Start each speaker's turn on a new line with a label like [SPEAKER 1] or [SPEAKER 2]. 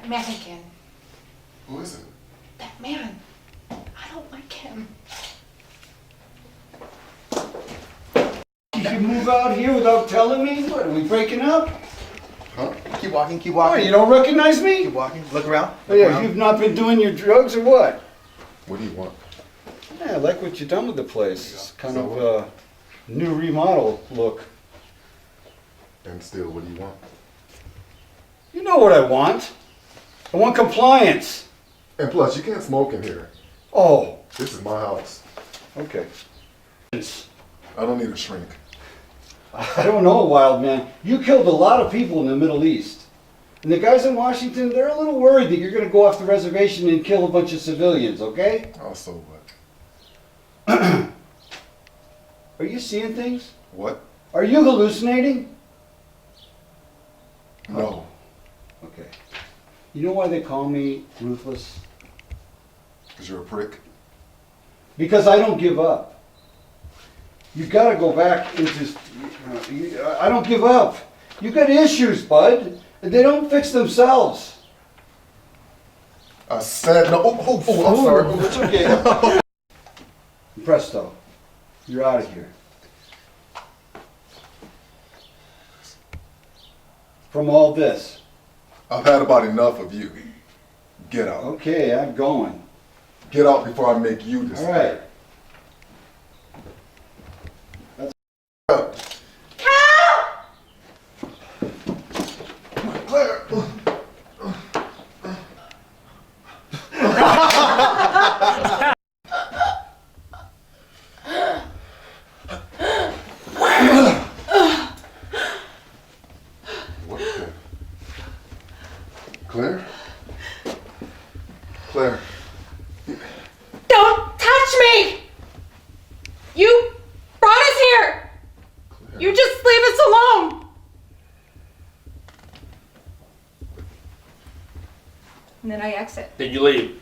[SPEAKER 1] That man again.
[SPEAKER 2] Who is it?
[SPEAKER 1] That man. I don't like him.
[SPEAKER 3] You can move out here without telling me? What, are we breaking up?
[SPEAKER 2] Huh?
[SPEAKER 4] Keep walking, keep
[SPEAKER 3] Oh,
[SPEAKER 4] walking.
[SPEAKER 3] you don't recognize me?
[SPEAKER 4] Keep walking. Look around.
[SPEAKER 3] Oh,
[SPEAKER 4] Look
[SPEAKER 3] yeah,
[SPEAKER 4] around.
[SPEAKER 3] you've not been doing your drugs or what?
[SPEAKER 2] What do you want?
[SPEAKER 3] Yeah, I like what you've done with the place. It's kind
[SPEAKER 2] So
[SPEAKER 3] of
[SPEAKER 2] what?
[SPEAKER 3] a new remodel look.
[SPEAKER 2] And still, what do you want?
[SPEAKER 3] You know what I want. I want compliance.
[SPEAKER 2] And plus, you can't smoke in here.
[SPEAKER 3] Oh,
[SPEAKER 2] This is my house.
[SPEAKER 3] okay.
[SPEAKER 2] I don't need a shrink.
[SPEAKER 3] I don't know, wild man. You killed a lot of people in the Middle East. And the guys in Washington, they're a little worried that you're going to go off the reservation and kill a bunch of civilians, okay?
[SPEAKER 2] Oh, so what?
[SPEAKER 3] Are you seeing things?
[SPEAKER 2] What?
[SPEAKER 3] Are you hallucinating?
[SPEAKER 2] No.
[SPEAKER 3] Okay. You know why they call me ruthless?
[SPEAKER 2] Because you're a prick.
[SPEAKER 3] Because I don't give up. You gotta go back into. I don't give up. You got issues, bud. They don't fix themselves.
[SPEAKER 2] I said no. Oh, I'm sorry.
[SPEAKER 3] It's okay. Presto. You're out of here. From all this.
[SPEAKER 2] I've had about enough of you. Get out.
[SPEAKER 3] Okay, I'm going.
[SPEAKER 2] Get out before I make you this.
[SPEAKER 3] All right.
[SPEAKER 2] Claire. What the? Claire? Claire.
[SPEAKER 1] Don't touch me! You brought us here! You just leave us alone! And then I exit.
[SPEAKER 5] Then you leave.